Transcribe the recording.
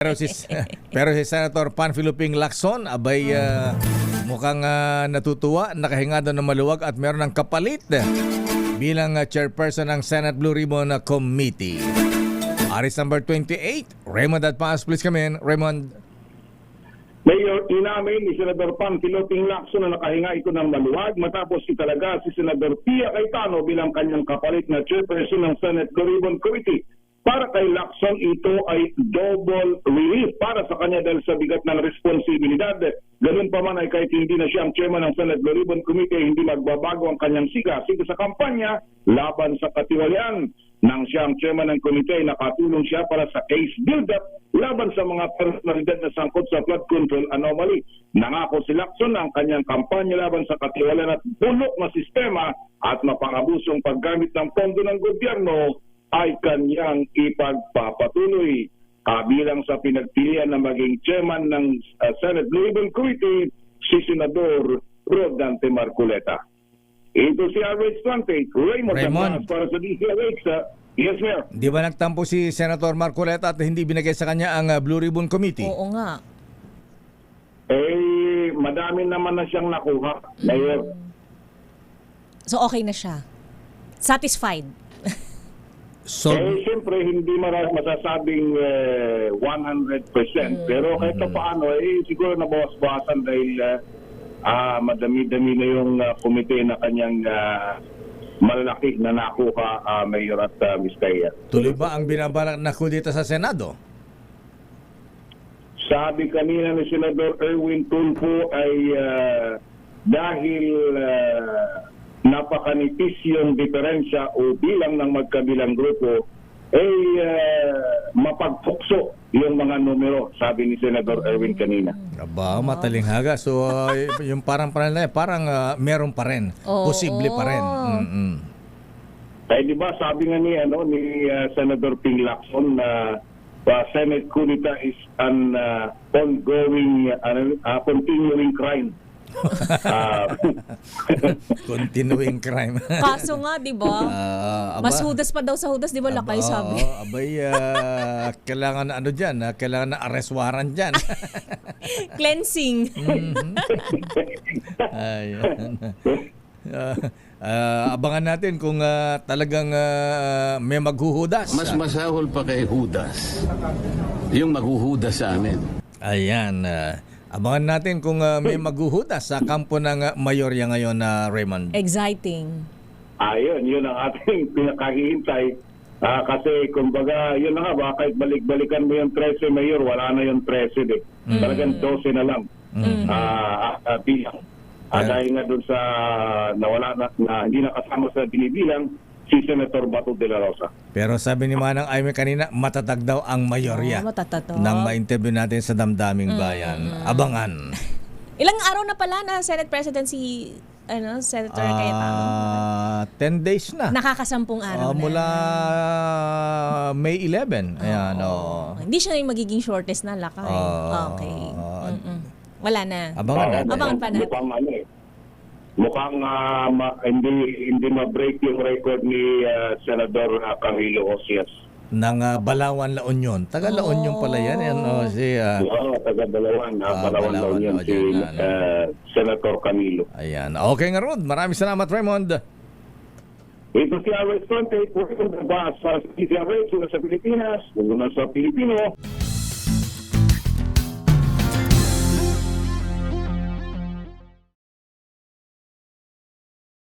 Pero si Senator Panfilo Ping Lacson, abay mukhang natutuwa, nakahinga doon ng maluwag at meron ng kapalit bilang chairperson ng Senate Blue Ribbon Committee. Aris number 28, Raymond Adpaas, please come in. Raymond. Mayor, inamin ni Senador Panfilo Ping Lacson na nakahinga ito ng maluwag matapos italaga si Senador Pia Cayetano bilang kanyang kapalit na chairperson ng Senate Blue Ribbon Committee. Para kay Lacson, ito ay double relief para sa kanya dahil sa bigat ng responsibilidad. Ganun pa man ay kahit hindi na siya ang chairman ng Senate Blue Ribbon Committee, hindi magbabago ang kanyang siga sa kampanya laban sa katiwalian. Nang siya ang chairman ng komite, nakatulong siya para sa case build-up laban sa mga personalidad na sangkot sa flood control anomaly. Nangako si Lacson ang kanyang kampanya laban sa katiwalian at bulok na sistema at mapangabusong paggamit ng pondo ng gobyerno ay kanyang ipagpapatuloy. Kabilang sa pinagpilian na maging chairman ng Senate Blue Ribbon Committee, si Senador Rodante Marcoleta. Ito si RH28, Raymond. Para sa DCRH. Yes, Mayor. Di ba nagtampo si Senator Marcoleta at hindi binigay sa kanya ang Blue Ribbon Committee? Oo nga. Madami naman na siyang nakuha, Mayor. So okay na siya. Satisfied. So, Siyempre, hindi masasabing 100%. Pero kahit paano, siguro nabawas-bawasan dahil madami-dami na yung komite na kanyang malalaki na nakuha, Mayor at Ms. Kaya. tuloy ba ang binabalak na kudita sa Senado? Sabi kanina ni Senador Erwin Tulfo ay dahil napakanipis yung diferensya o bilang ng magkabilang grupo, mapagpukso yung mga numero, sabi ni Senador Erwin kanina. Aba, matalinghaga. So, yung parang meron pa rin. Posible pa rin. Kaya di ba sabi nga ni Senador Ping Lacson na Senate Kunita is an ongoing, continuing crime. Continuing crime. Kaso nga, di ba? Mas hudas pa daw sa hudas, di ba? Lakay sabi. Abay, kailangan na dyan. Kailangan na arrest warrant dyan. Cleansing. Ayan. Abangan natin kung talagang may maghuhudas. Mas masahol pa kay Judas yung maghuhudas sa amin. Ayan. Abangan natin kung may maghuhudas sa kampo ng mayorya ngayon na Raymond. Exciting. Ayun, yun ang ating pinakahihintay. Kasi kumbaga, yun na nga, baka kahit balik-balikan mo yung 13, Mayor, wala na yung 13 eh. Talagang 12 na lang. Bilang. Dahil nga doon sa nawala na hindi nakasama sa binibilang, si Senator Bato de la Rosa. Pero sabi ni Manang Aimee kanina, matatag daw ang mayorya. Matatag. Nang ma-interview natin sa Damdaming Bayan. Abangan. Ilang araw na pala na Senate President si Senator Cayetano? 10 days na. Nakakasampung araw na. Mula May 11. Ayan, Hindi siya yung magiging shortest na lakay. Okay. Wala na. Abangan natin. Abangan pa natin. Mukhang hindi ma-break yung record ni Senador Camilo Osias. Ng Balawan La Union. Taga La Union pala yan. Taga Balawan. Balawan La Union si Senator Camilo. Ayan. Okay nga Rod. Maraming salamat Raymond. Ito si RH28. Sa Pilipinas. Sa Pilipino.